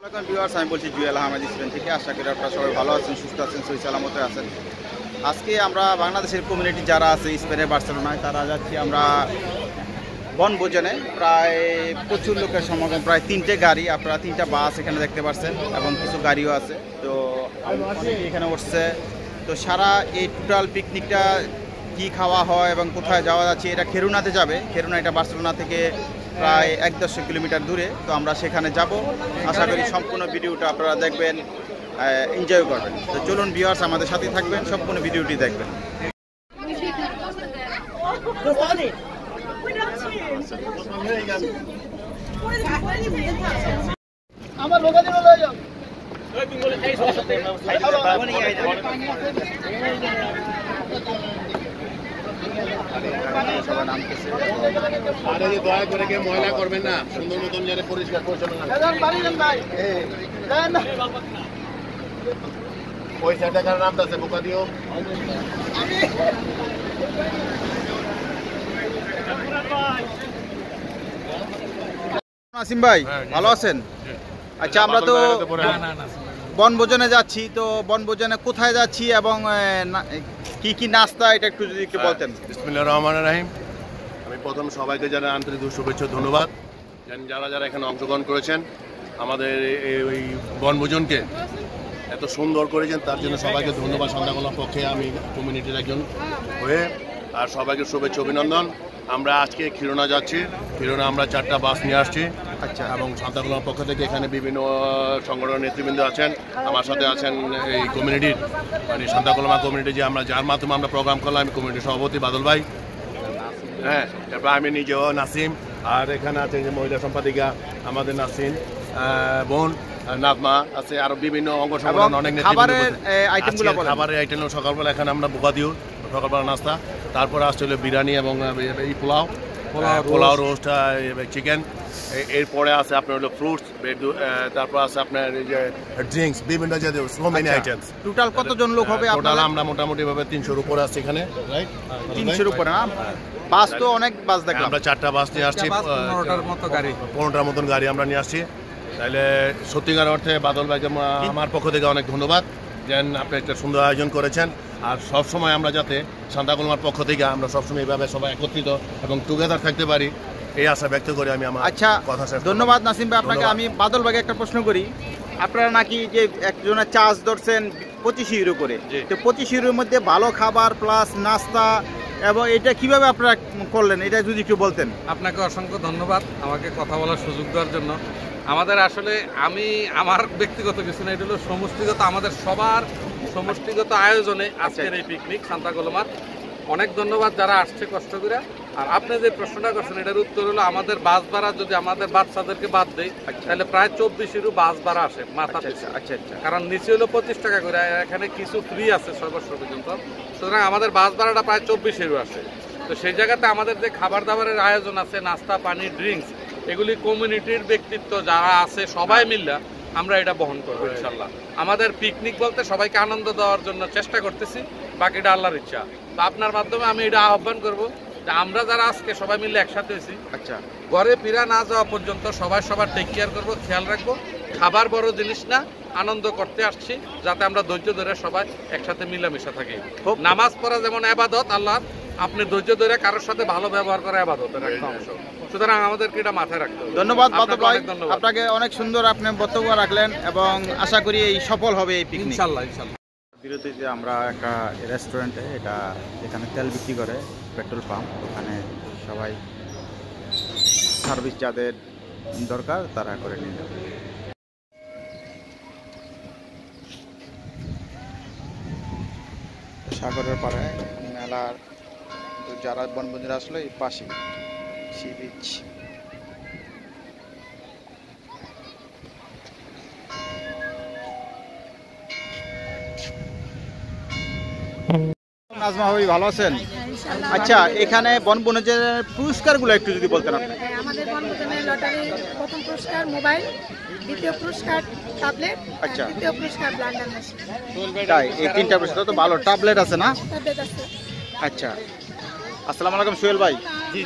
আমি বলছি জুয়েল আহমেদ স্পেন থেকে। আশা করি আপনারা সবাই ভালো আছেন, সুস্থ আছেন, সহি সালামতে আছেন। আজকে আমরা বাংলাদেশের কমিউনিটি যারা আছে স্পেনের বার্সেলোনায়, তারা যাচ্ছি আমরা বনভোজনে। প্রায় প্রচুর লোকের সমাগম, প্রায় 3টে গাড়ি, আপনারা 3টা বাস এখানে দেখতে পাচ্ছেন এবং কিছু গাড়িও আছে। তো অনেকে এখানে উঠছে। তো সারা এই টোটাল পিকনিকটা কি খাওয়া হয় এবং কোথায় যাওয়া যাচ্ছে, এটা খেরুনাতে যাবে। খেরুনা এটা বার্সেলোনা থেকে প্রায় 1-1.5 কিলোমিটার দূরে। তো আমরা সেখানে যাব। আশা করি সম্পূর্ণ ভিডিওটা আপনারা দেখবেন, এনজয় করবেন। তো চলুন ভিউয়ার্স, আমাদের সাথে থাকবেন, সম্পূর্ণ ভিডিওটি দেখবেন। আমার লোক দিন লয়ে যাও। দয়া করে কেউ ময়লা করবেন না, সুন্দর মতন যাতে পরিষ্কার পরিচ্ছন্ন। ওই সাইডে কার নাম আছে বোকা দিও। নাসিম ভাই ভালো আছেন? আচ্ছা, আমরা তো বনভোজনে যাচ্ছি। তো বনভোজনে কোথায় যাচ্ছি এবং কি কি নাস্তা, এটা একটু যদি একটু বলতেন। বিসমিল্লাহির রহমানির রহিম। আমি প্রথম সবাইকে জানাই আন্তরিক শুভেচ্ছা, ধন্যবাদ। যারা যারা এখানে অংশগ্রহণ করেছেন, আমাদের এই বনভোজনকে এত সুন্দর করেছেন, তার জন্য সবাইকে ধন্যবাদ। সন্ধ্যাকলার পক্ষে আমি কমিউনিটির একজন হয়ে, আর সবাইকে শুভেচ্ছা অভিনন্দন। আমরা আজকে খিরোনা যাচ্ছি। খিরোনা আমরা 4টা বাস নিয়ে আসছি। আচ্ছা, এবং সন্ধ্যাকলার পক্ষ থেকে এখানে বিভিন্ন সংগঠনের নেতৃবৃন্দ আছেন, আমার সাথে আছেন এই কমিউনিটির, মানে সন্ধ্যাকলমা কমিউনিটি, যে আমরা যার মাধ্যমে আমরা প্রোগ্রাম করলাম। আমি কমিউনিটির সভাপতি বাদল ভাই, হ্যাঁ, তারপর আমি নিজেও নাসিম, আর এখানে আছে যে মহিলা সম্পাদিকা আমাদের নাসিম বোন, নাজমা আছে, আরো বিভিন্ন অঙ্গ সংগঠন, অনেক খাবারের আইটেম। সকালবেলা এখানে আমরা বোকা দিও সকালবেলা নাস্তা, তারপরে আসছে হলো বিরিয়ানি এবং এই পোলাও রোস্ট, চিকেন। এরপরে আছে আপনার হলো ফ্রুটস, তারপর আছে আপনার এই যে ড্রিঙ্কস, বিভিন্ন জাতীয় সো মেনি আইটেমস। টোটাল কতজন লোক হবে? টোটাল আমরা মোটামুটি ভাবে 300-র উপরে আছে এখানে, রাইট? 300-র উপরে না? বাস তো অনেক বাস দেখলাম। আমরা 4টা বাস নিয়ে আসছি, 15টার মতন গাড়ি আমরা নিয়ে আসছি। তাহলে সত্যিকার অর্থে বাদল ভাইকে আমার পক্ষ থেকে অনেক ধন্যবাদ, যেন আপনি একটা সুন্দর আয়োজন করেছেন। আর সবসময় আমরা যাতে সন্ধ্যাকলমার পক্ষ থেকে আমরা সবসময় এইভাবে সবাই একত্রিত এবং টুগেদার থাকতে পারি, এই আশা ব্যক্ত করি আমি আমার কথা শেষ। ধন্যবাদ নাসিম ভাই আপনাকে। আমি বাদল ভাইকে একটা প্রশ্ন করি। আপনারা নাকি যে একজনের চার্জ ধরছেন 25 ইউরো করে, তো 25 ইউরোর মধ্যে ভালো খাবার প্লাস নাস্তা, এবং এটা কিভাবে আপনারা করলেন, এটা যদি একটু বলতেন। আপনাকে অসংখ্য ধন্যবাদ আমাকে কথা বলার সুযোগ দেওয়ার জন্য। আমাদের আসলে আমার ব্যক্তিগত কিছু না, এটা হলো সমষ্টিগত, আমাদের সবার সমষ্টিগত আয়োজনে আজকের এই পিকনিক সন্ধ্যাকলমার। অনেক ধন্যবাদ যারা আসছে কষ্ট করে। আর আপনি যে প্রশ্নটা করছেন, এটার উত্তর হলো আমাদের বাস ভাড়া যদি আমাদের বাচ্চাদেরকে বাদ দেয়, তাহলে প্রায় 24 ইউরো বাস ভাড়া আসে মাথা পিছু। আচ্ছা, কারণ নিচে হলো 25 টাকা করে, এখানে কিছু ফ্রি আছে সর্বস্ব পর্যন্ত। সুতরাং আমাদের বাস ভাড়াটা প্রায় 24 ইউরো আসে। তো সেই জায়গাতে আমাদের যে খাবার দাবারের আয়োজন আছে, নাস্তা পানি ড্রিঙ্কস, এগুলি কমিউনিটির ব্যক্তিত্ব যারা আছে সবাই মিলে আমরা এটা বহন করবো ইনশাল্লাহ। আমাদের পিকনিক বলতে সবাইকে আনন্দ দেওয়ার জন্য চেষ্টা করতেছি, বাকিটা আল্লাহর ইচ্ছা। তো আপনার মাধ্যমে আমি এটা আহ্বান করবো যে আমরা যারা আজকে সবাই মিলে একসাথে হয়েছি, আচ্ছা, ঘরে ফিরা না যাওয়া পর্যন্ত সবাই সবার টেক কেয়ার করবো, খেয়াল রাখবো। খাবার বড় জিনিস না, আনন্দ করতে আসছি, যাতে আমরা ধৈর্য ধরে সবাই একসাথে মিলামিশা থাকি। নামাজ পড়া যেমন ইবাদত আল্লাহ, আপনি ধৈর্য ধরে কারোর সাথে ভালো ব্যবহার করা ইবাদতের একটা অংশ। সুতরাং আমাদেরকে এটা মাথায় রাখতে হবে। ধন্যবাদ বাদল ভাই, আপনাকে অনেক সুন্দর আপনি বক্তব্য রাখলেন এবং আশা করি এই সফল হবে এই পিকনিক ইনশাআল্লাহ। বিরতিতে আমরা একটা রেস্টুরেন্টে, এটা যেখানে তেল বিক্রি করে, পেট্রোল পাম্প, ওখানে সবাই সার্ভিস যাদের দরকার তারা করে নিয়ে যাবে। সাগরের পাড়ে মেলার যারা বনবন্ধুরা আসলে এই পাশে সি বিচ। নাজমা ভাই ভালো আছেন? আচ্ছা, এখানে বনভোজনের পুরস্কারগুলো একটু যদি বলতেন আপনি। আমাদের বনভোজনের লটারি প্রথম পুরস্কার মোবাইল, দ্বিতীয় পুরস্কার ট্যাবলেট, আচ্ছা, তৃতীয় পুরস্কার ব্লেন্ডার মেশিন। তাই এই 3টা পুরস্কার তো ভালো। ট্যাবলেট আছে না? ট্যাবলেট আছে। আচ্ছা, আসসালামু আলাইকুম সোহেল ভাই,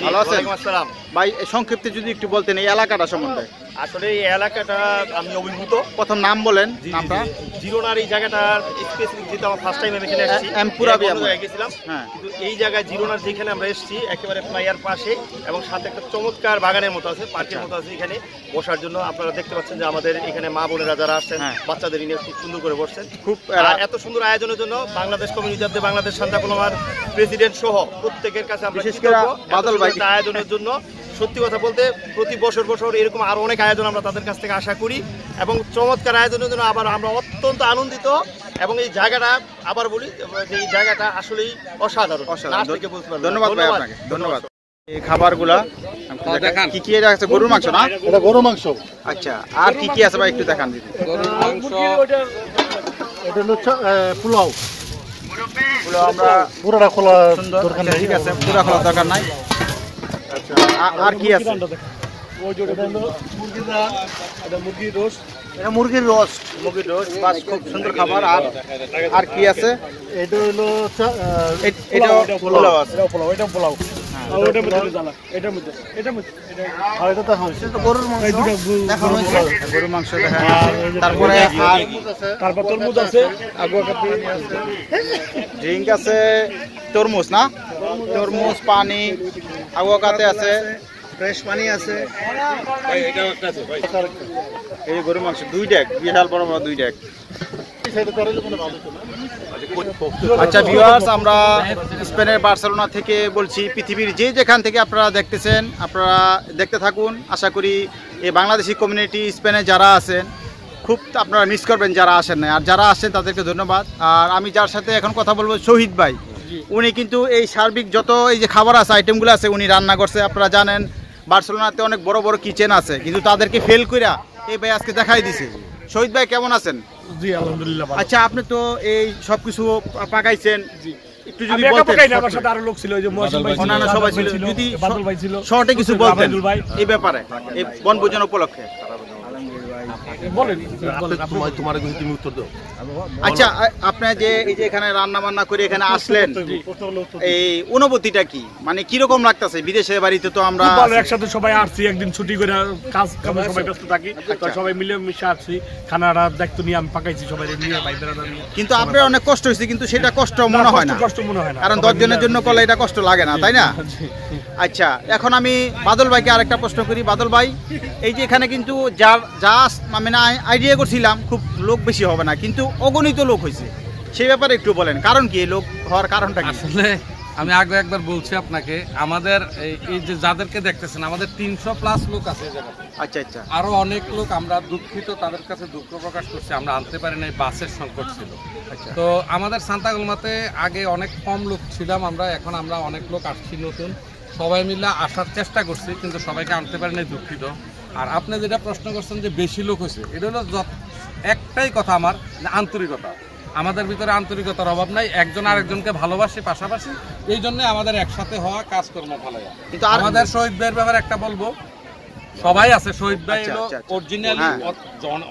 ভালো আছেন? আসসালাম। ভাই সংক্ষিপ্তে যদি একটু বলতেন এই এলাকাটা সম্বন্ধে। আসলে এই এলাকাটা আমি অভিভূত। প্রথম নাম বলেন, নামটা। জিরোনার এই জায়গাটার স্পেসিফিক যেটা আমার ফার্স্ট টাইম আমি এখানে এসেছি, এমপুরাবি গেছিলাম। হ্যাঁ, কিন্তু এই জায়গায় জিরোনার যেখানে আমরা এসেছি একেবারে ফ্লাইয়ার পাশে এবং সাথে একটা চমৎকার বাগানের মতো আছে, পার্কের মতো আছে। এখানে বসার জন্য আপনারা দেখতে পাচ্ছেন যে আমাদের এখানে মা বোনেরা যারা আসছেন বাচ্চাদের নিয়ে খুব সুন্দর করে বসছেন। খুব এত সুন্দর আয়োজনের জন্য Bangladesh community of Bangladesh Santa কলোমার প্রেসিডেন্ট সহ প্রত্যেকের কাছে আমরা বাদল ভাই আয়োজনের জন্য। সত্যি কথা বলতে প্রতি বছর এরকম আরো অনেক আয়োজন আমরা তাদের কাছ থেকে আশা করি এবং চমৎকার আয়োজনের জন্য আবার আমরা অত্যন্ত আনন্দিত। এবং এই জায়গাটা আবার বলি যে এই জায়গাটা আসলেই অসাধারণ। ধন্যবাদ ভাই আপনাকে, ধন্যবাদ। এই খাবারগুলা কি কি আছে? গরুর মাংস না? এটা গরুর মাংস। আচ্ছা, আর কি কি আছে ভাই একটু দেখান দিদি। গরুর মাংস, এটা হলো পোলাও। আমরা পুরোটা খোলা সুন্দর, দরকার নেই। ঠিক আছে, পুরো খোলা দরকার নাই। আচ্ছা, আর কি আছে? মুরগির রোস্ট। এটা মুরগির রোস্ট, মুরগির রোস্ট বাস, খুব সুন্দর খাবার। আর কি আছে? এটা হলো এটা পোলাও আছে। পোলাও, এটা পোলাও। গরুর মাংস দেখা যাচ্ছে। তারপরে তারপর তরমুজ আছে, ড্রিঙ্ক আছে, তরমুজ না? তরমুজ, পানি, আগুয়াকাতে আছে, ফ্রেশ পানি আছে। এই গরুর মাংস 2 ডেক, বিশাল বড় বড় 2 ডেক। আচ্ছা ভিউয়ার্স, আমরা স্পেনের বার্সেলোনা থেকে বলছি। পৃথিবীর যে যেখান থেকে আপনারা দেখতেছেন, আপনারা দেখতে থাকুন। আশা করি এই বাংলাদেশি কমিউনিটি স্পেনে যারা আছেন খুব আপনারা মিস করবেন যারা আসেন না, আর যারা আসেন তাদেরকে ধন্যবাদ। আর আমি যার সাথে এখন কথা বলবো শহীদ ভাই, উনি কিন্তু এই সার্বিক যত এই যে খাবার আছে, আইটেমগুলো আছে, উনি রান্না করছে। আপনারা জানেন বার্সেলোনাতে অনেক বড় বড় কিচেন আছে, কিন্তু তাদেরকে ফেল কইরা এই ভাই আজকে দেখাই দিছে। শহীদ ভাই কেমন আছেন? জি আলহামদুলিল্লাহ। আচ্ছা, আপনি তো এই সবকিছু পাকাইছেন, একটু যদি আমি বলতেন। পাকাই না, আমার সাথে আরো লোক ছিল, ওই যে মহসিন ভাই ছিল, অন্যান্য সবাই ছিল, যদি বাদল ভাই ছিল, শর্টে কিছু বলতেন ভাই এই ব্যাপারে, এই বনভোজন উপলক্ষে। বলেন, তোমার তুমি উত্তর দাও। আচ্ছা, আপনি যে এই যে এখানে রান্না বান্না করে এখানে আসলেন, এই অনুভূতিটা কি, মানে কিরকম লাগতেছে? বিদেশে বাড়িতে তো আমরা একসাথে সবাই আসছি, একদিন ছুটি করে কাজ কামে সবাই ব্যস্ত থাকি, তো সবাই মিলে মিশে আসছি, খানাটা দেখতো নিয়ে আমি পাকাইছি সবাই নিয়ে, ভাই বেড়াদা নিয়ে। কিন্তু আপনার অনেক কষ্ট হয়েছে, কিন্তু সেটা কষ্ট মনে হয় না, কষ্ট মনে হয় না, কারণ 10 জনের জন্য করলে এটা কষ্ট লাগে না, তাই না? আচ্ছা, এখন আমি বাদল ভাইকে আরেকটা প্রশ্ন করি। বাদল ভাই, এই যে এখানে কিন্তু যা মানে আইডিয়া করছিলাম খুব লোক বেশি হবে না, কিন্তু অগণিত লোক হয়েছে, সেই ব্যাপারে একটু বলেন। কারণ কি এই লোক হওয়ার কারণটা কি? আসলে আমি আগে একবার বলছি আপনাকে, আমাদের এই যে যাদেরকে দেখতেছেন, আমাদের 300+ লোক আছে এই জায়গাতে। আচ্ছা আচ্ছা, আরো অনেক লোক, আমরা দুঃখিত, তাদের কাছে দুঃখ প্রকাশ করছি, আমরা আনতে পারি নাই, বাসের সংকট ছিল। আচ্ছা, তো আমাদের সান্তা কলোমাতে আগে অনেক কম লোক ছিলাম আমরা, এখন আমরা অনেক লোক আসছি নতুন, সবাই মিলে আসার চেষ্টা করছি, কিন্তু সবাইকে আনতে পারি নাই, দুঃখিত। আর আপনি যেটা প্রশ্ন করছেন যে বেশি লোক হয়েছে, এটা হলো একটাই কথা আমার, আন্তরিকতা। আমাদের ভিতরে আন্তরিকতার অভাব নাই, একজন আরেকজনকে ভালোবাসি, পাশাপাশি এই জন্য আমাদের একসাথে হওয়া কাজকর্ম ভালো। কিন্তু আমাদের শহীদ ভাইয়ের ব্যাপারে একটা বলবো, সবাই আছে, শহীদ ভাই হলো অরিজিনালি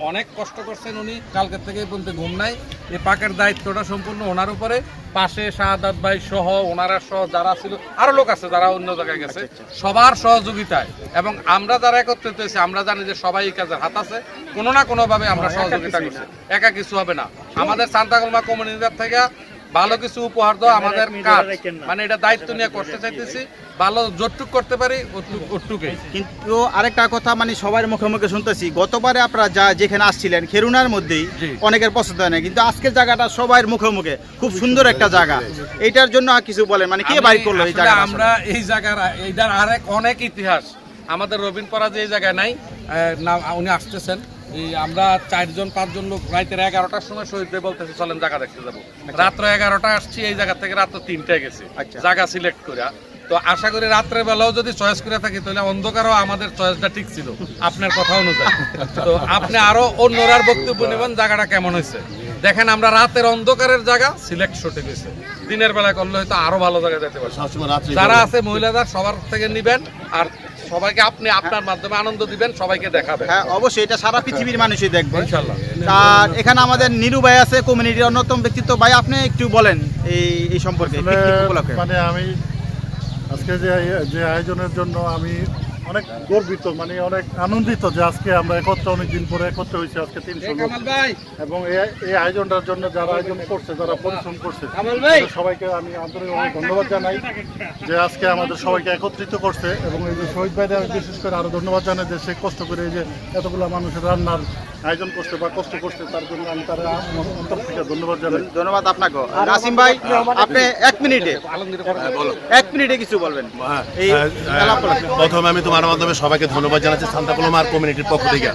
অনেক কষ্ট করছেন উনি, কালকের থেকে পর্যন্ত ঘুম নাই। এই পাকের দায়িত্বটা সম্পূর্ণ ওনার উপরে, পাশে শাহাদাত ভাই সহ ওনারা সহ যারা ছিল, আরো লোক আছে যারা অন্য জায়গায় গেছে, সবার সহযোগিতায় এবং আমরা যারা একত্রিত হয়েছি, আমরা জানি যে সবাই এই কাজের হাত আছে, কোনো না কোনো ভাবে আমরা সহযোগিতা করছি, একা কিছু হবে না। আমাদের সান্তা কলোমা কমিউনিটির থেকে ভালো কিছু উপহার দেওয়া আমাদের কাজ, মানে এটা দায়িত্ব নিয়ে করতে চাইতেছি, ভালো যতটুক করতে পারি ওটুকুই। কিন্তু আরেকটা কথা, মানে সবার মুখে মুখে শুনতেছি, গতবারে আপনারা যেখানে আসছিলেন খেরুনার মধ্যেই অনেকের পছন্দ হয় না, কিন্তু আজকের জায়গাটা সবার মুখে মুখে খুব সুন্দর একটা জায়গা, এইটার জন্য কিছু বলেন, মানে কে বাইর করলো এই জায়গা? আমরা এই জায়গার এইটার অনেক ইতিহাস আমাদের রবীন্দ্রপাড়া যে জায়গায় নাই, উনি আসতেছেন, আমরা 4-5 লোক রাতে 11টার সময় শহীদ ভাই বলতেছি চলেন জায়গা দেখতে যাবো, রাত্র 11টা আসছি, এই জায়গা থেকে রাত্র 3টায় গেছি জায়গা সিলেক্ট করে। তো আশা করি রাত্রে বেলাও যদি চয়েস করে থাকি তাহলে অন্ধকারও আমাদের চয়েসটা ঠিক ছিল আপনার কথা অনুযায়ী। তো আপনি আরো অন্যরার বক্তব্য নেবেন জায়গাটা কেমন হয়েছে। দেখেন আমরা রাতের অন্ধকারের জায়গা সিলেক্ট শটে গেছে, দিনের বেলায় করলে হয়তো আরো ভালো জায়গায় যেতে পারে। যারা আছে মহিলাদের সবার থেকে নিবেন আর সবাইকে আপনি আপনার মাধ্যমে আনন্দ দিবেন, সবাইকে দেখাবেন। হ্যাঁ অবশ্যই, এটা সারা পৃথিবীর মানুষই দেখবে ইনশাআল্লাহ। আর এখানে আমাদের নিরু ভাই আছে, কমিউনিটির অন্যতম ব্যক্তিত্ব। ভাই আপনি একটু বলেন এই সম্পর্কে। মানে আমি আজকে যে আয়োজনের জন্য আমি অনেক গর্বিত, মানে অনেক আনন্দিত যে আজকে আমরা একত্রে অনেকদিন পরে একত্রে হয়েছি আজকে 300 লোক। এবং এই আয়োজনটার জন্য যারা আয়োজন করছে, যারা পরিশ্রম করছে, সবাইকে আমি আন্তরিক অনেক ধন্যবাদ জানাই যে আজকে আমাদের সবাইকে একত্রিত করছে। এবং এই যে শহীদ ভাইদের বিশেষ করে আরো ধন্যবাদ জানাই যে সে কষ্ট করে এই যে এতগুলো মানুষের রান্নার আয়োজন করছে বা কষ্ট করছে, তার জন্য আমি তার অন্তর থেকে ধন্যবাদ জানাই। ধন্যবাদ আপনাকে। নাসিম ভাই, আপনি 1 মিনিটে কিছু বলবেন। প্রথমে আমি তোমার মাধ্যমে সবাইকে ধন্যবাদ জানাচ্ছি সান্তা কলমার কমিউনিটির পক্ষ থেকে,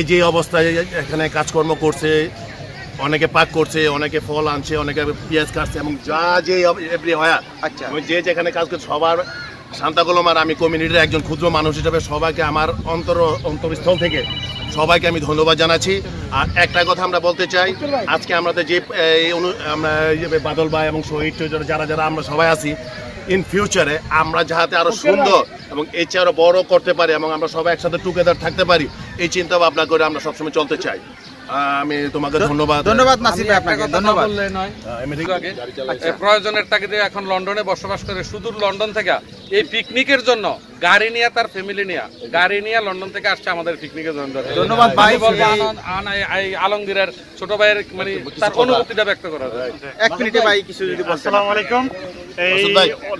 যে অবস্থায় এখানে কাজকর্ম করছে, অনেকে পাক করছে, অনেকে ফল আনছে, অনেকে পেঁয়াজ কাটছে, এবং যা যে এভরি হয়, আচ্ছা, যে যেখানে কাজ করছে সবার সান্তা কলমার আমি কমিউনিটির একজন ক্ষুদ্র মানুষ হিসেবে সবাইকে আমার অন্তরস্থল থেকে সবাইকে আমি ধন্যবাদ জানাচ্ছি। আর একটা কথা আমরা বলতে চাই, আজকে আমাদের যে আমরা বাদল ভাই এবং শহীদ যারা আমরা সবাই আছি, ইন ফিউচারে আমরা যাহাতে আরো সুন্দর এবং এর চেয়ে আরো বড় করতে পারি এবং আমরা সবাই একসাথে টুগেদার থাকতে পারি, এই চিন্তা ভাবনা করে আমরা সবসময় চলতে চাই। আমি তোমাকে ধন্যবাদ নাসিম ভাই, আপনাকে ধন্যবাদ। প্রয়োজনের তাগিদে এখন লন্ডনে বসবাস করে, সুদূর লন্ডন থেকে এই পিকনিকের জন্য গাড়ি নিয়ে, তার ফ্যামিলি নিয়ে গাড়ি নিয়ে লন্ডন থেকে আসছে আমাদের পিকনিকে জয়েন করতে। ধন্যবাদ ভাই। আলমগীরের ছোট ভাইয়ের মানে তার অনুভূতিটা ব্যক্ত করা যায় 1 মিনিটে ভাই কিছু যদি বলতেন। আসসালামু আলাইকুম। এই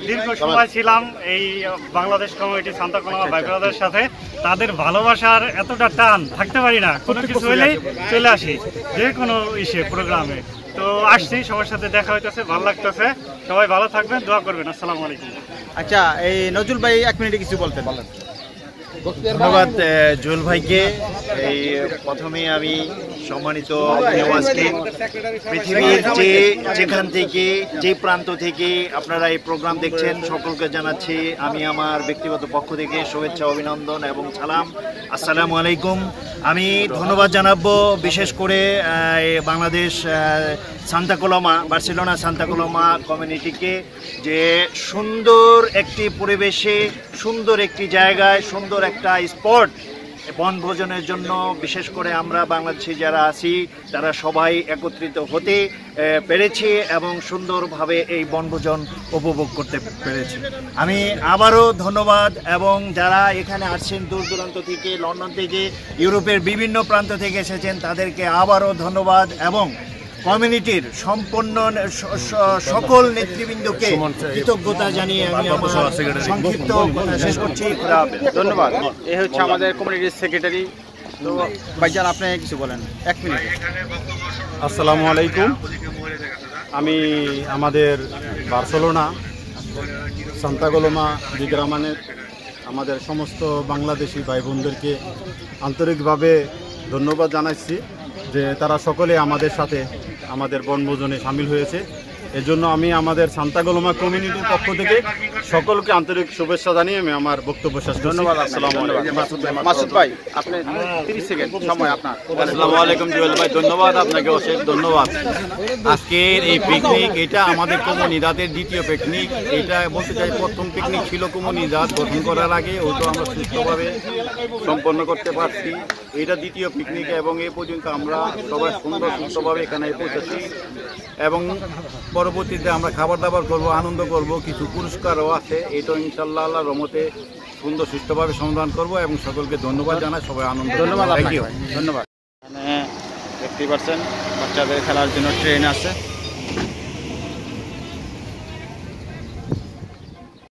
দীর্ঘ সময় ছিলাম এই বাংলাদেশ কমিউনিটি সান্তা কলমা ভাই ব্রাদারের সাথে, তাদের ভালোবাসার এতটা টান থাকতে পারি না, কোনো কিছু হলেই চলে আসি যে কোনো প্রোগ্রামে। তো আসছি, সবার সাথে দেখা হইতেছে, ভালো লাগতেছে। সবাই ভালো থাকবেন, দোয়া করবেন। আসসালামু আলাইকুম। আচ্ছা, এই নজরুল ভাই 1 মিনিটে কিছু বলতেন। ধন্যবাদ জুয়েল ভাইকে। এই প্রথমে আমি সম্মানিত ভিউয়ার্সকে পৃথিবীর যেখান থেকে, যে প্রান্ত থেকে আপনারা এই প্রোগ্রাম দেখছেন, সকলকে জানাচ্ছি আমি আমার ব্যক্তিগত পক্ষ থেকে শুভেচ্ছা, অভিনন্দন এবং সালাম। আসসালামু আলাইকুম। আমি ধন্যবাদ জানাবো বিশেষ করে বাংলাদেশ সান্তা কলমা, বার্সেলোনা সান্তা কলমা কমিউনিটিকে, যে সুন্দর একটি পরিবেশে, সুন্দর একটি জায়গায়, সুন্দর একটা স্পট বনভোজনের জন্য, বিশেষ করে আমরা বাংলাদেশি যারা আছি তারা সবাই একত্রিত হতে পেরেছি এবং সুন্দরভাবে এই বনভোজন উপভোগ করতে পেরেছি। আমি আবারও ধন্যবাদ, এবং যারা এখানে আসছেন দূর দূরান্ত থেকে, লন্ডন থেকে, ইউরোপের বিভিন্ন প্রান্ত থেকে এসেছেন, তাদেরকে আবারও ধন্যবাদ, এবং কমিউনিটির সম্পন্ন সকল নেতৃবৃন্দকে কৃতজ্ঞতা জানিয়ে আমি আমার সংক্ষিপ্ত কথা শেষ করছি। ধন্যবাদ। এই হচ্ছে আমাদের কমিউনিটির সেক্রেটারি। তো ভাইজান, আপনি কিছু বলেন 1 মিনিটে। আসসালামু আলাইকুম। আমি আমাদের বার্সেলোনা সান্তা কলমা বিগ্রামানের আমাদের সমস্ত বাংলাদেশি ভাই বোনদেরকে আন্তরিকভাবে ধন্যবাদ জানাচ্ছি যে তারা সকলে আমাদের সাথে আমাদের বনভোজনে সামিল হয়েছে। এজন্য আমি আমাদের সান্তা কলমা কমিউনিটির পক্ষ থেকে সকলকে আন্তরিক শুভেচ্ছা জানিয়ে আমি আমার বক্তব্য শেষ করছি। ধন্যবাদ। আসসালামু আলাইকুম। মাসুদ ভাই, আপনি 30 সেকেন্ড সময় আপনার। আসসালামু আলাইকুম জুয়েল ভাই, ধন্যবাদ আপনাকে, অশেষ ধন্যবাদ। আজকের এই পিকনিক, এটা আমাদের কমিউনিদাদের দ্বিতীয় পিকনিক। এটা বলতে চাই, প্রথম পিকনিক ছিল কমিউনিদাদ গঠন করার আগে, ওইটা আমরা সুস্থভাবে সম্পন্ন করতে পারছি। এটা দ্বিতীয় পিকনিক, এবং এই পর্যন্ত আমরা সবাই সুন্দরভাবে এখানে পৌঁছেছি, এবং পরবর্তীতে আমরা খাবার দাবার করব, আনন্দ করব, কিছু পুরস্কারও আছে। এটা ইনশাআল্লাহ আল্লাহর রহমতে সুন্দর সুষ্ঠুভাবে সমাধান করব, এবং সকলকে ধন্যবাদ জানাই। সবাই আনন্দ। ধন্যবাদ। ধন্যবাদ। এখানে 50% বাচ্চাদের খেলার জন্য ট্রেন আছে।